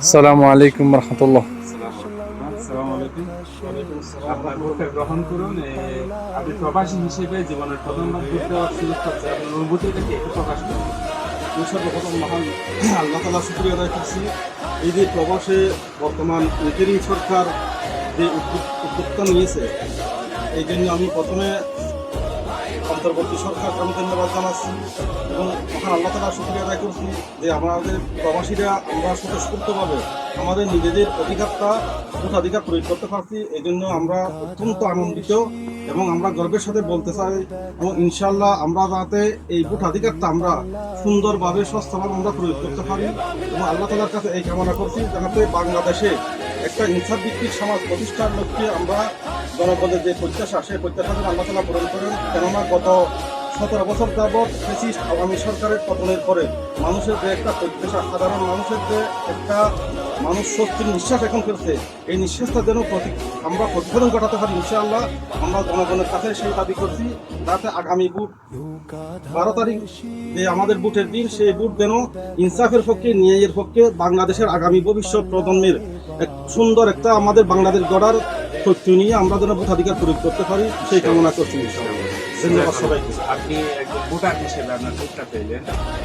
আসসালামু আলাইকুম রহমতুল্লাহ। আসসালামু আলাইকুম। আপনার ভোটটা গ্রহণ করুন। আপনি প্রবাসী হিসেবে জীবনের প্রথমবার ভোট দেওয়ার সুযোগ পাচ্ছেন, আপনার অনুভূতিটা কি একটু প্রকাশ করুন। আমি সর্বপ্রথম মহান আল্লাহ তাআলা শুকরিয়া আদায় করছি। এই যে প্রবাসে বর্তমান ইন্টারিম সরকার যে উদ্যোক্তা নিয়েছে, এই জন্য আমি প্রথমে অন্তর্বর্তী সরকারকে আমি ধন্যবাদ জানাচ্ছি এবং মহান আল্লাহ তাআলা শুকরিয়া আদায় করছি যে আমাদের প্রবাসীরা আমরা স্বতঃস্ফূর্তভাবে আমাদের নিজেদের ভোটাধিকার প্রয়োগ করতে পারছি। এই জন্য আমরা অত্যন্ত আনন্দিত এবং আমরা গর্বের সাথে বলতে চাই এবং ইনশাল্লাহ আমরা যাতে এই ভোটাধিকারটা আমরা সুন্দরভাবে সুস্থভাবে আমরা প্রয়োগ করতে পারি এবং আল্লাহ তাআলার কাছে এই কামনা করছি যাতে বাংলাদেশে একটা ইনসাফ ভিত্তিক সমাজ প্রতিষ্ঠার লক্ষ্যে আমরা জনগণের যে প্রত্যাশা সেই প্রত্যাশা আল্লাহ তাআলা পূরণ করেন। কেননা গত 17 বছর যাবৎ ফ্যাসিস্ট আওয়ামী সরকারের পতনের পরে মানুষের যে একটা প্রত্যাশা, সাধারণ মানুষের যে একটা মানুষ স্বস্তির নিঃশ্বাস এখন ফেলছে, এই নিঃশ্বাসটা যেন আমরা প্রতিফলন ঘটাতে পারি ইনশাআল্লাহ। আমরা জনগণের কাছে সেই দাবি করছি যাতে আগামী ভোট 12 তারিখ যে আমাদের ভোটের দিন, সেই ভোট যেন ইনসাফের পক্ষে, ন্যায়ের পক্ষে, বাংলাদেশের আগামী ভবিষ্যৎ প্রজন্মের এক সুন্দর একটা আমাদের বাংলাদেশ গড়ার তথ্য নিয়ে আমরা যেন ভোটাধিকার প্রয়োগ করতে পারি সেই কামনা করছি ইনশাআল্লাহ। ধন্যবাদ সবাইকে। আপনি একজন ভোটার হিসেবে আপনার ভোটটা পেলেন,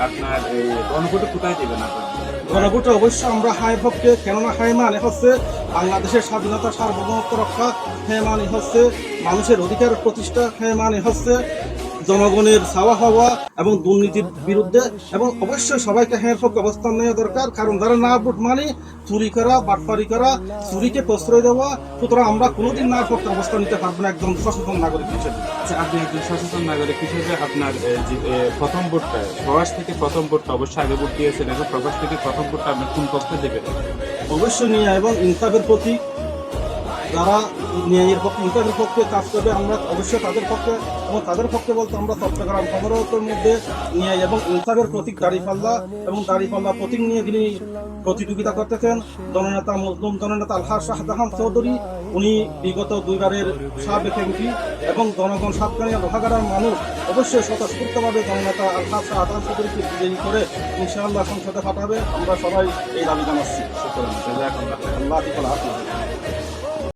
আপনার এই গণভোটে কোথায় দেবেন আপনার? গণভোটে অবশ্যই আমরা হায়ের পক্ষে, কেননা হায় মানে হচ্ছে বাংলাদেশের স্বাধীনতা সার্বভৌমত্ব রক্ষা, হায় মানে হচ্ছে মানুষের অধিকার প্রতিষ্ঠা, হায় মানে হচ্ছে জনগণের চাওয়া হওয়া এবং দুর্নীতির বিরুদ্ধে। এবং অবশ্যই সবাইকে হ্যাঁ পক্ষে অবস্থান নেওয়া দরকার, কারণ যারা না ভোট মানে চুরি করা, বাটপারি করা, চুরিকে প্রশ্রয় দেওয়া। সুতরাং আমরা কোনোদিন না পক্ষে অবস্থান নিতে পারবো না একজন সচেতন নাগরিক হিসেবে। আচ্ছা, আপনি একজন সচেতন নাগরিক হিসেবে আপনার প্রথম ভোটটা, প্রবাস থেকে প্রথম ভোটটা অবশ্যই আগে ভোট দিয়েছেন, এখন প্রবাস থেকে প্রথম ভোটটা আপনি কোন পক্ষে দেবেন? অবশ্যই নিয়ে এবং ইনসাফের প্রতি যারা ন্যায়ের পক্ষে, ইনসাফের পক্ষে কাজ করবে আমরা অবশ্যই তাদের পক্ষে। এবং তাদের পক্ষে বলতে আমরা চট্টগ্রাম 15-র মধ্যে ন্যায় এবং ইনসাফের প্রতীক দাঁড়িপাল্লা এবং দাঁড়িপাল্লা প্রতীক নিয়ে যিনি প্রতিযোগিতা করতেছেন জননেতা, মজলুম জননেতা আলহাজ শাহজাহান চৌধুরী। উনি বিগত 2বারের সাবেক এমপি এবং জনগণ সাতকানিয়া লোহাগাড়ার মানুষ অবশ্যই স্বতঃস্ফূর্তভাবে জননেতা আলহাজ শাহজাহান চৌধুরীকে বিজয়ী করে ইনশাআল্লাহ সংসদে পাঠাবে। আমরা সবাই এই দাবি জানাচ্ছি। শুকরান, জাযাকাল্লাহ। আল্লাহ হাফেজ।